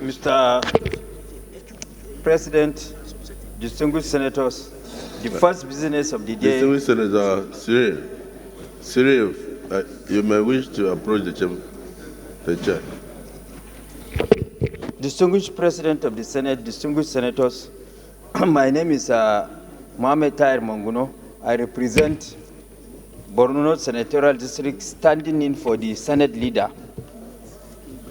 Mr. President, distinguished senators, the first business of the day. Distinguished Senator Cyril, you may wish to approach the chair. Distinguished President of the Senate, distinguished senators, my name is Mohamed Tahir Monguno. I represent Borno North Senatorial District, standing in for the Senate leader.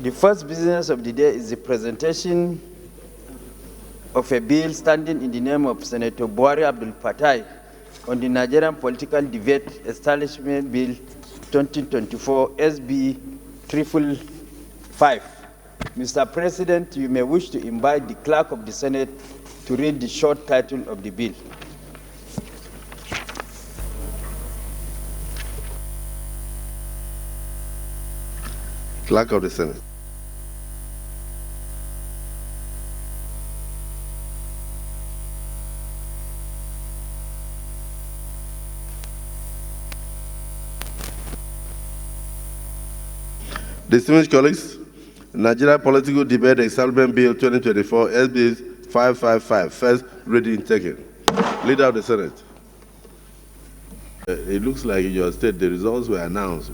The first business of the day is the presentation of a bill standing in the name of Senator Buhari Abdufatah on the Nigerian Political Debate Establishment Bill 2024 SB 555. Mr. President, you may wish to invite the clerk of the Senate to read the short title of the bill. Clerk of the Senate. Distinguished colleagues, Nigeria Political Debate Establishment Bill 2024 SB 555, first reading taken. Leader of the Senate. It looks like in your state the results were announced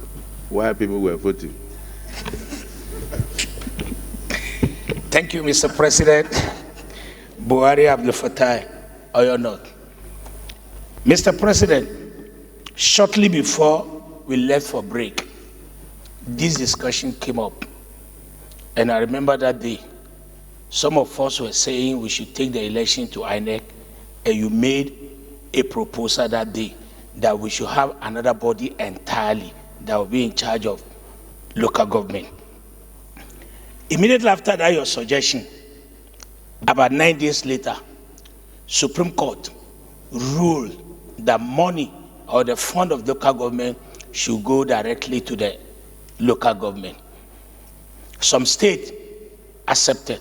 while people were voting. Thank you, Mr. President. Buhari Abdufatah, Oyo North. Mr. President, shortly before we left for break, this discussion came up. And I remember that day, some of us were saying we should take the election to INEC, and you made a proposal that day that we should have another body entirely that will be in charge of local government. Immediately after that, your suggestion, about 9 days later, Supreme Court ruled that money or the fund of local government should go directly to the local government. Some states accepted,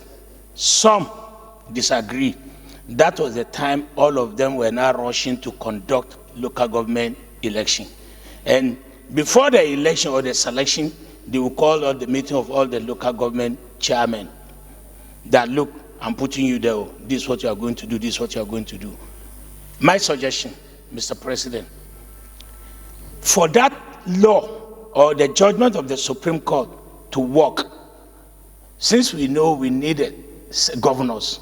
some disagreed. That was the time all of them were now rushing to conduct local government election. And before the election or the selection, they will call out the meeting of all the local government chairmen that, look, I'm putting you there. This is what you are going to do. This is what you are going to do. My suggestion, Mr. President, for that law or the judgment of the Supreme Court to work, since we know we needed governors,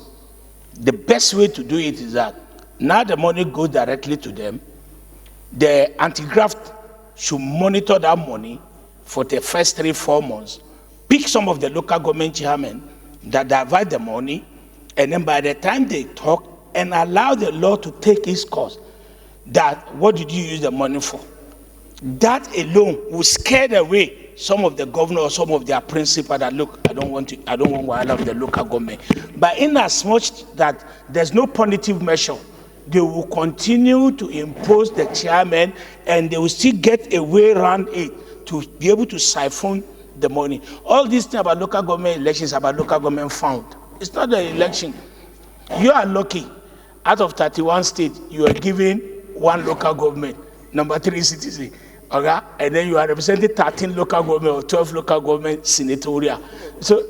the best way to do it is that now the money goes directly to them. The anti-graft should monitor that money for the first 3-4 months, pick some of the local government chairmen that divide the money, and then by the time they talk and allow the law to take its course, that what did you use the money for? That alone will scare away some of the governors, some of their principals that, look, I don't want to allow the local government. But in as much that there's no punitive measure, they will continue to impose the chairman, and they will still get a way around it to be able to siphon the money. All these things about local government elections, about local government fund. It's not the election. You are lucky. Out of 31 states, you are giving one local government, number 3 citizen. Okay? And then you are representing 13 local government or 12 local government senatorial. So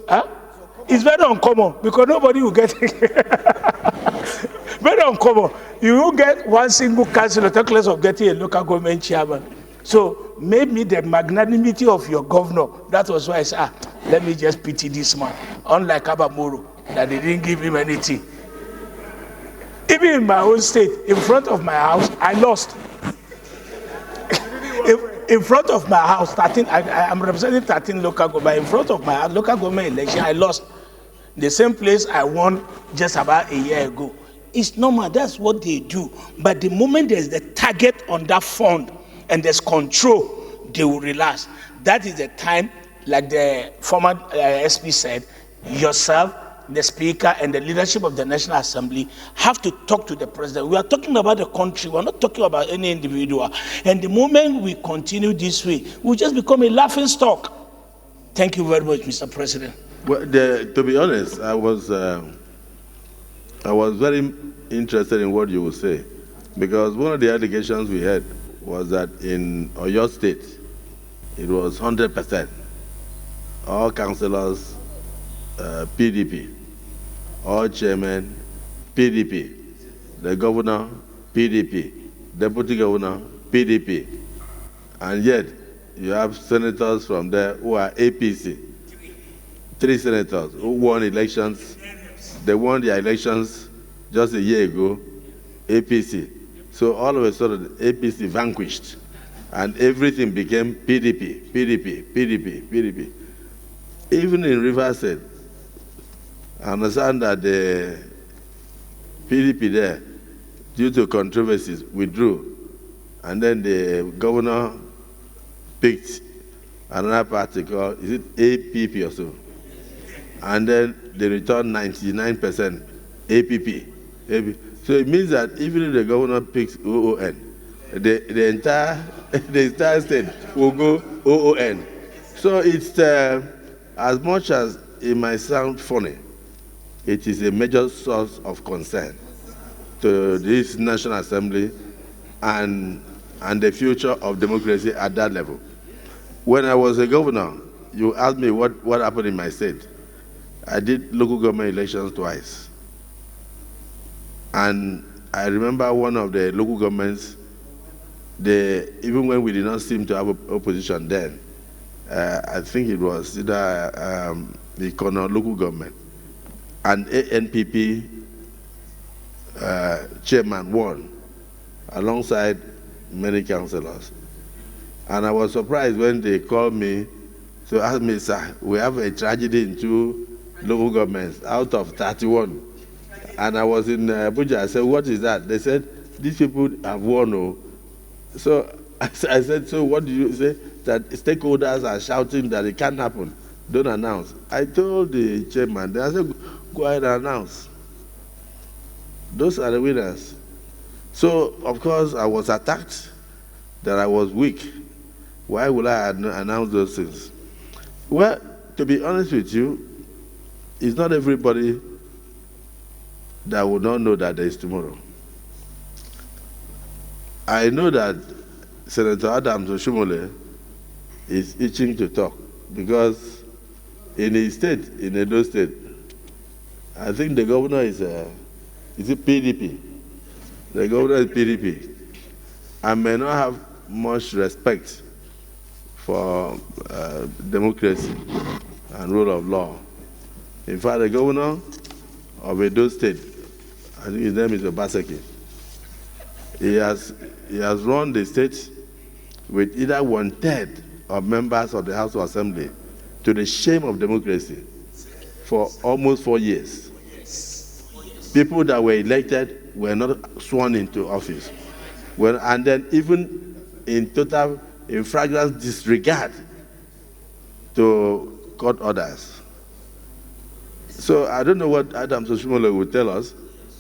it's very uncommon because nobody will get it. Very uncommon. You will get one single councillor, talk less of getting a local government chairman. So maybe the magnanimity of your governor, that was why I said, let me just pity this man. Unlike Abamoro, that they didn't give him anything. Even in my own state, in front of my house, I lost. In front of my house, 13, I'm representing 13 local government. In front of my house, local government election, I lost. The same place I won just about a year ago. It's normal, that's what they do. But the moment there's the target on that fund and there's control, they will relax. That is the time, like the former SP said, yourself, the Speaker, and the leadership of the National Assembly have to talk to the President. We are talking about the country. We're not talking about any individual. And the moment we continue this way, we'll just become a laughing stock. Thank you very much, Mr. President. Well, to be honest, I was very interested in what you would say, because one of the allegations we had was that in Oyo State, it was 100%. All councillors PDP. All chairmen, PDP. The governor, PDP. Deputy governor, PDP. And yet, you have senators from there who are APC. 3 senators who won elections. They won their elections just a year ago, APC. So all of a sudden, APC vanquished. And everything became PDP, PDP, PDP, PDP. Even in Rivers State, I understand that the PDP there, due to controversies, withdrew. And then the governor picked another party called, is it APP or so? And then they returned 99% APP. So it means that even if the governor picks OON, the entire state will go OON. So it's, as much as it might sound funny, it is a major source of concern to this National Assembly and the future of democracy at that level. When I was a governor, you asked me what happened in my state. I did local government elections twice. And I remember one of the local governments, even when we did not seem to have opposition then, I think it was either the Kono local government, and NPP chairman won alongside many councillors. And I was surprised when they called me to ask me, sir, we have a tragedy in 2 local governments out of 31. And I was in Abuja. I said, what is that? They said, these people have won. Oh. So I said, so what do you say? That stakeholders are shouting that it can't happen. Don't announce. I told the chairman, I said, go ahead and announce. Those are the winners. So, of course, I was attacked that I was weak. Why would I announce those things? Well, to be honest with you, it's not everybody that will not know that there is tomorrow. I know that Senator Adams Oshomole is itching to talk because in his state, in Edo State, I think the governor is it PDP? The governor is PDP. I may not have much respect for democracy and rule of law. In fact, the governor of Edo State, I think his name is Obaseki, he has run the state with either 1/3 of members of the House of Assembly, to the shame of democracy, for almost 4 years. People that were elected were not sworn into office. And then even in flagrant disregard to court orders. So I don't know what Adams Oshomole will tell us,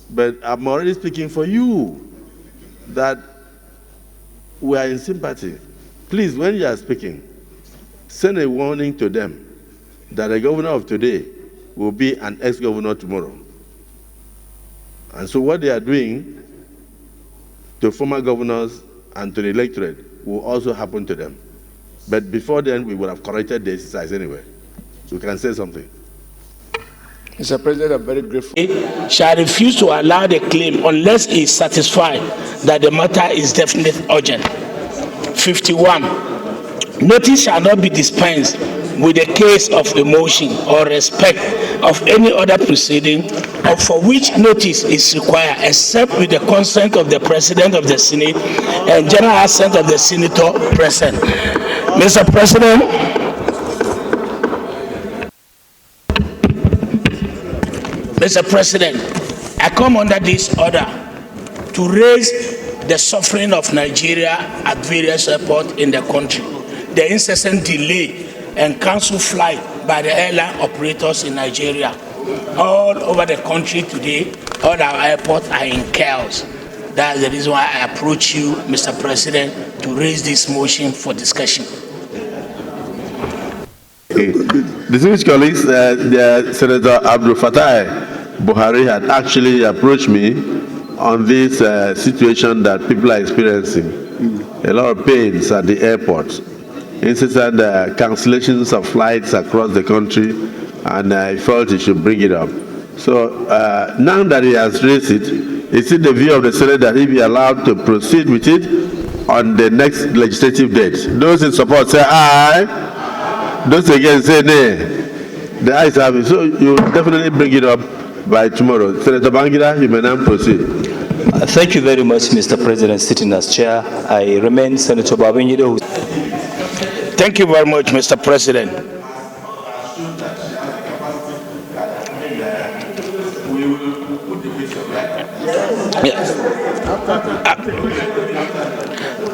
but I'm already speaking for you that we are in sympathy. Please, when you are speaking, send a warning to them that the governor of today will be an ex-governor tomorrow. And so what they are doing to former governors and to the electorate will also happen to them. But before then, we would have corrected the exercise anyway. You can say something. Mr. President, I'm very grateful. Shall refuse to allow the claim unless he is satisfied that the matter is definitely urgent. 51. Notice shall not be dispensed with the case of a motion or respect of any other proceeding or for which notice is required except with the consent of the President of the Senate and general assent of the Senator present. Mr. President, I come under this order to raise the suffering of Nigeria at various airports in the country, the incessant delay and cancelled flight by the airline operators in Nigeria. All over the country today, all our airports are in chaos. That's the reason why I approach you, Mr. President, to raise this motion for discussion. Distinguished colleagues, Senator Abdufatah Buhari had actually approached me on this situation that people are experiencing. A lot of pains at the airport, incessant cancellations of flights across the country, and I felt he should bring it up. So now that he has raised it, is it the view of the Senate that he be allowed to proceed with it on the next legislative date? Those in support say aye. Those against say nay. The ayes have it. So you definitely bring it up by tomorrow. Senator Bangida, you may now proceed. Thank you very much, Mr. President, sitting as chair. I remain Senator Babangida. Thank you very much, Mr. President.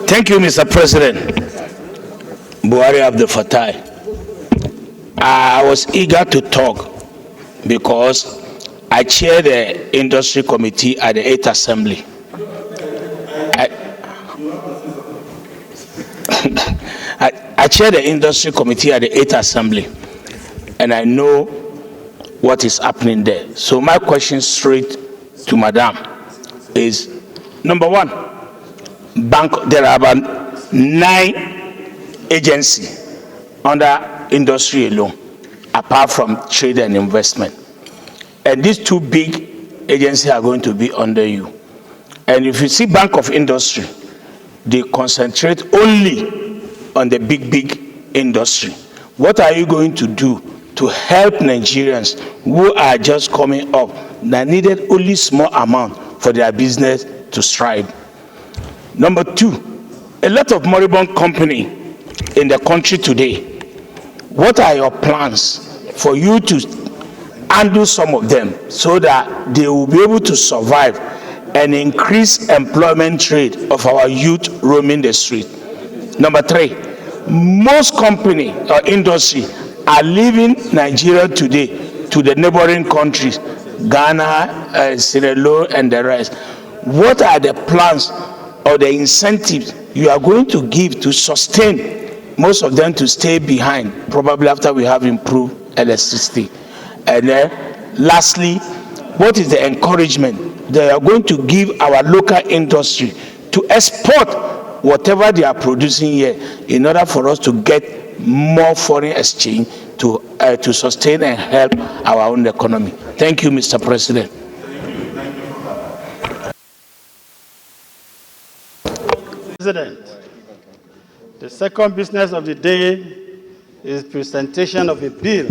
Thank you, Mr. President. Buhari Abdufatah. I was eager to talk because I chair the industry committee at the 8th Assembly. I chair the industry committee at the 8th Assembly, and I know what is happening there. So my question straight to Madam is, number one, there are about 9 agencies under industry alone, apart from trade and investment. And these 2 big agencies are going to be under you. And if you see Bank of Industry, they concentrate only on the big industry. What are you going to do to help Nigerians who are just coming up that needed only small amount for their business to strive? Number 2, a lot of moribund company in the country today. What are your plans for you to undo some of them so that they will be able to survive and increase employment rate of our youth roaming the street? Number 3, most company or industry are leaving Nigeria today to the neighboring countries, Ghana, Sierra Leone, and the rest. What are the plans or the incentives you are going to give to sustain most of them to stay behind, probably after we have improved electricity? And then lastly, what is the encouragement they are going to give our local industry to export whatever they are producing here in order for us to get more foreign exchange to sustain and help our own economy? Thank you, Mr. President. President, the second business of the day is presentation of a bill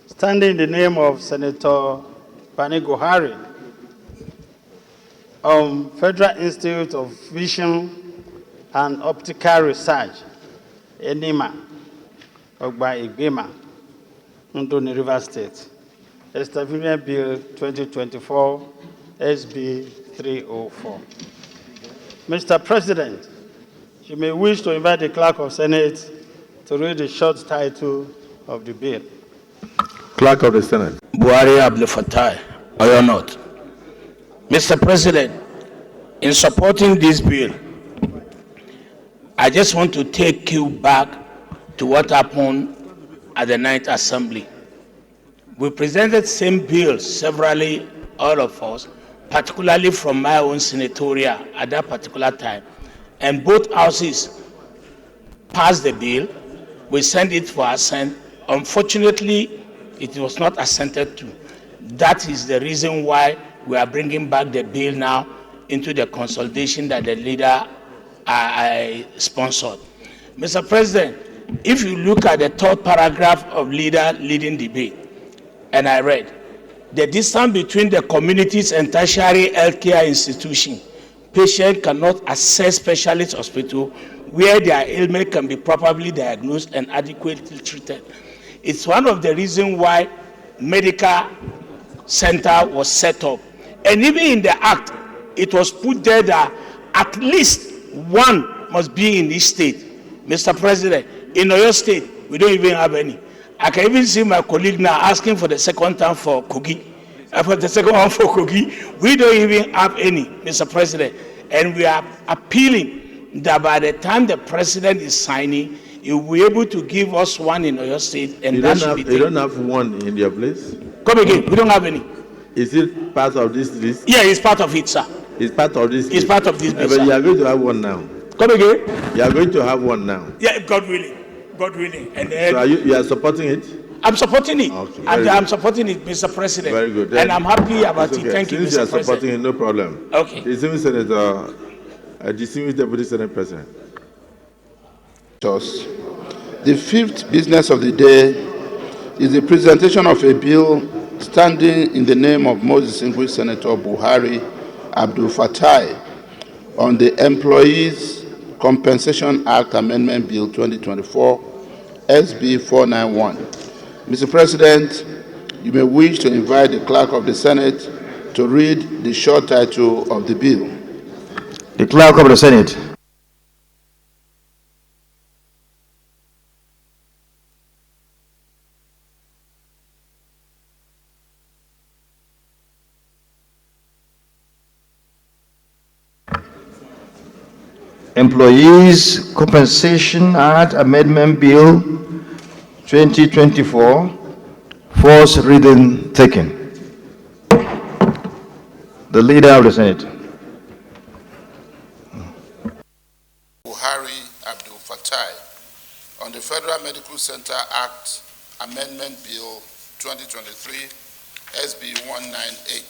standing in the name of Senator Buhari on Federal Institute of Vision and Optical Research, ENIMA, Ogba Igbema, Ndoni River State, Establishment Bill 2024, SB 304. Mr. President, you may wish to invite the Clerk of Senate to read the short title of the bill. Clerk of the Senate. Buhari Abdufatah, or not? Mr. President, in supporting this bill, I just want to take you back to what happened at the 9th Assembly. We presented same bills severally, all of us, particularly from my own senatorial at that particular time. And both houses passed the bill. We sent it for assent. Unfortunately, it was not assented to. That is the reason why we are bringing back the bill now into the consultation that the leader sponsored. Mr. President, if you look at the 3rd paragraph of leader leading debate, and I read, the distance between the communities and tertiary healthcare institution, patients cannot access specialist hospital where their ailment can be properly diagnosed and adequately treated. It's one of the reasons why medical center was set up. And even in the act, it was put there that at least one must be in each state. Mr. President, in Oyo State, we don't even have any. I can even see my colleague now asking for the second time for Kogi. For the second one for Kogi. We don't even have any, Mr. President. And we are appealing that by the time the president is signing, he will be able to give us one in Oyo State. And you don't have one in your place? Come again, we don't have any. Is it part of this list? Yeah, it's part of it, sir. It's part of this list? It's part of this list, but you are going to have one now. Come again? You are going to have one now. Yeah, God willing. God willing. And then, so you are supporting it? I'm supporting it. Okay, I'm supporting it, Mr. President. Very good. And I'm happy about it. Okay. Thank you, Since Mr. you are President. supporting it, no problem. Okay. Distinguished Senator, distinguished Deputy Senate President. The fifth business of the day is the presentation of a bill standing in the name of most distinguished Senator Buhari Abdufatah on the Employees Compensation Act Amendment Bill 2024, SB 491. Mr. President, you may wish to invite the Clerk of the Senate to read the short title of the bill. The Clerk of the Senate. Employees Compensation Act Amendment Bill 2024, first reading taken. The Leader of the Senate. Buhari Abdufatah on the Federal Medical Center Act Amendment Bill 2023, SB 198.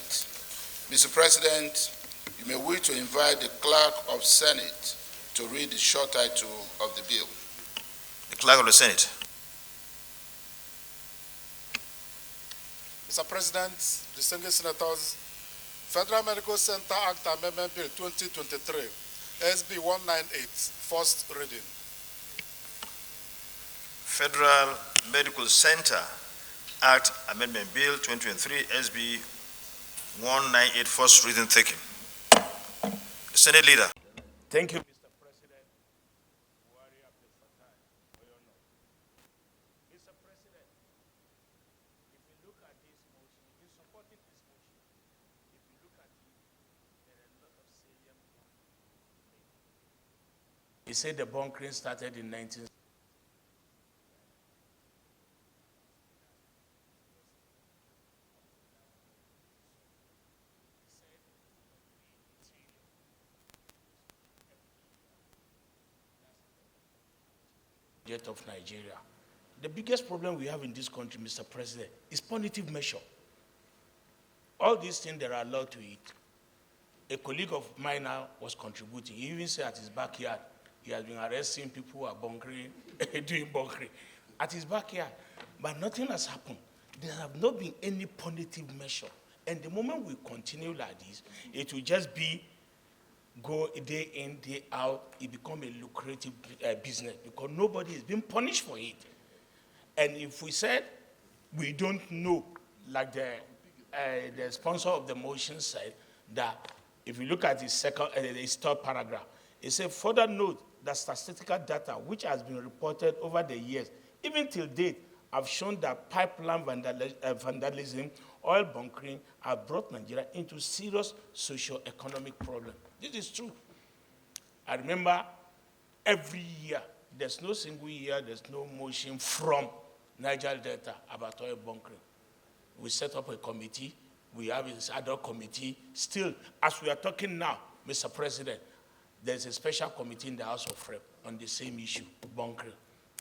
Mr. President, you may wish to invite the Clerk of Senate to read the short title of the bill. The Clerk of the Senate. Mr. President, distinguished senators, Federal Medical Center Act Amendment Bill 2023, SB 198, first reading. Federal Medical Center Act Amendment Bill 2023, SB 198, first reading taken. The Senate Leader. Thank you, Mr. President. Buhari Abdufatah, Mr. President, if you look at this motion, in supporting this motion, if you look at it, there are a lot of salient points. He said the bunkering started in 19. Of Nigeria. The biggest problem we have in this country, Mr. President, is punitive measure. All these things, there are a lot to it. A colleague of mine now was contributing. He even said at his backyard, he has been arresting people who are bunkering, doing bunkering at his backyard. But nothing has happened. There have not been any punitive measure. And the moment we continue like this, it will just be go day in, day out, it become a lucrative business because nobody is being punished for it. And if we said we don't know, like the sponsor of the motion said, that if you look at the third paragraph, it says further note that statistical data which has been reported over the years, even till date, have shown that pipeline vandalism, oil bunkering have brought Nigeria into serious socio-economic problems. This is true. I remember every year, there's no single year, there's no motion from Niger Delta about oil bunkering. We set up a committee. We have this adult committee. Still, as we are talking now, Mr. President, there's a special committee in the House of Rep on the same issue, bunkering.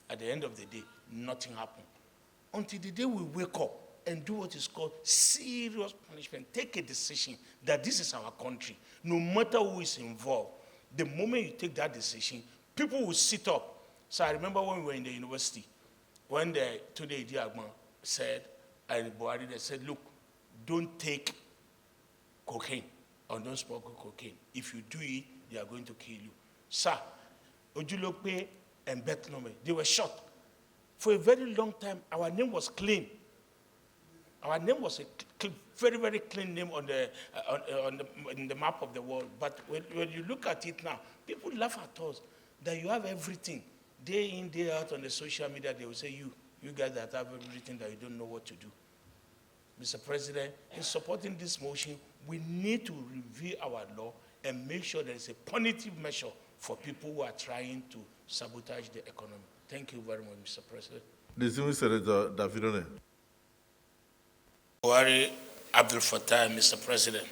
At the end of the day, nothing happened. Until the day we wake up and do what is called serious punishment, take a decision that this is our country, no matter who is involved. The moment you take that decision, people will sit up. So I remember when we were in the university, when the Tunde Idiagman said, and Buhari, they said, look, don't take cocaine or don't smoke cocaine. If you do it, they are going to kill you. Sir, Ojulope and Betnome, they were shot. For a very long time, our name was clean. Our name was a very, very clean name on the map of the world. But when you look at it now, people laugh at us that you have everything. Day in, day out on the social media, they will say, you guys that have everything that you don't know what to do. Mr. President, in supporting this motion, we need to review our law and make sure there is a punitive measure for people who are trying to sabotage the economy. Thank you very much, Mr. President. Distinguished Senator Davidone. Buhari Abdufatah, Mr. President.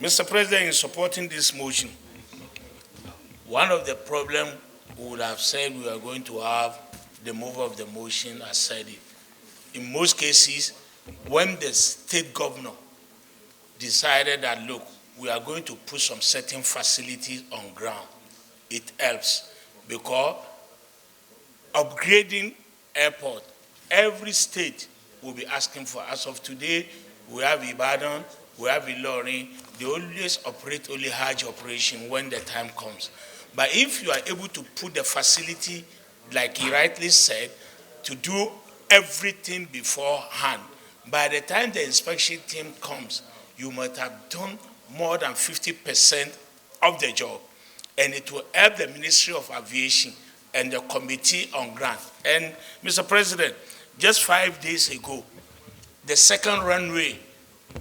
Mr. President, in supporting this motion, one of the problems we would have said we are going to have, the mover of the motion has said it, in most cases, when the state governor decided that, look, we are going to put some certain facilities on ground, it helps, because upgrading airport, every state will be asking for. As of today, we have Ibadan, we have Ilorin. They always operate only Hajj operation when the time comes. But if you are able to put the facility, like he rightly said, to do everything beforehand, by the time the inspection team comes, you might have done more than 50% of the job. And it will help the Ministry of Aviation and the committee on grant. And Mr. President, just 5 days ago, the second runway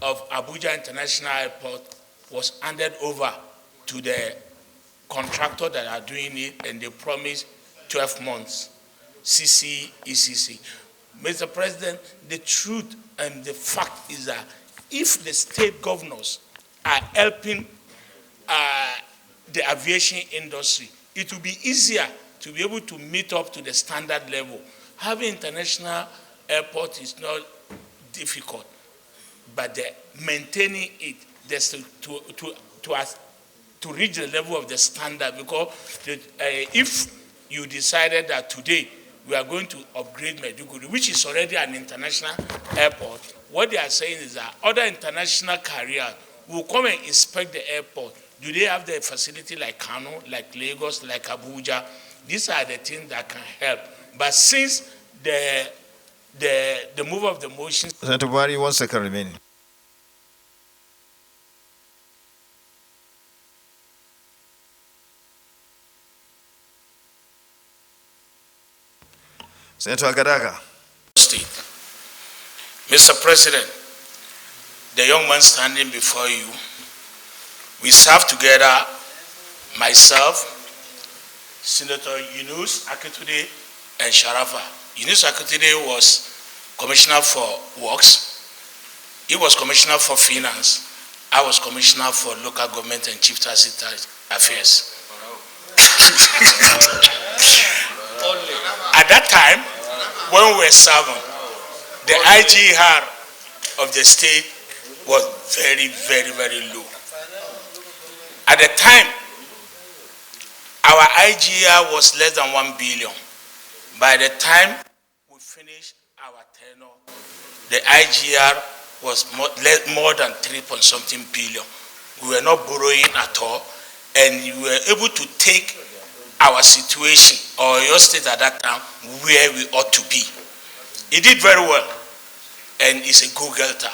of Abuja International Airport was handed over to the contractor that are doing it, and they promised 12 months, ECC. Mr. President, the truth and the fact is that if the state governors are helping the aviation industry, it will be easier to be able to meet up to the standard level. Having international airport is not difficult, but maintaining it to reach the level of the standard, because if you decided that today we are going to upgrade Maiduguri, which is already an international airport, what they are saying is that other international carriers will come and inspect the airport. Do they have the facility like Kano, like Lagos, like Abuja? These are the things that can help. But since the move of the motion... Senator Buhari, 1 second remaining. Senator Agadaga. State. Mr. President, the young man standing before you, we served together, myself, Senator Yunus Akintunde, and Sharafa. Yunus Akintunde was Commissioner for Works. He was Commissioner for Finance. I was Commissioner for Local Government and Chief Tax Affairs. At that time, when we were serving, the IGR of the state was very, very, very low. At the time, our IGR was less than 1 billion. By the time we finished our tenure, the IGR was more than 3-point-something billion. We were not borrowing at all, and we were able to take our situation, or your state at that time, where we ought to be. He did very well, and he's a go-getter.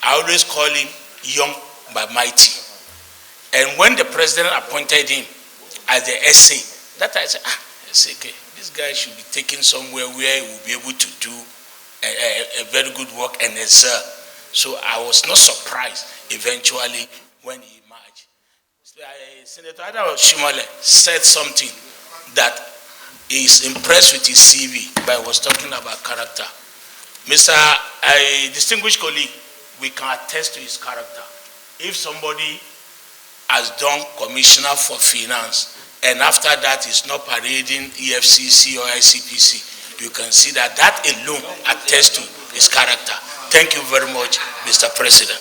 I always call him young but mighty. And when the president appointed him as the SA, that I said, okay, this guy should be taken somewhere where he will be able to do a very good work and excel. So I was not surprised eventually when he emerged. Senator Adam Shimole said something that is impressed with his CV, but I was talking about character. Mr. Distinguished colleague, we can attest to his character. If somebody has done Commissioner for Finance, and after that is not parading EFCC or ICPC, you can see that that alone attests to his character. Thank you very much, Mr. President.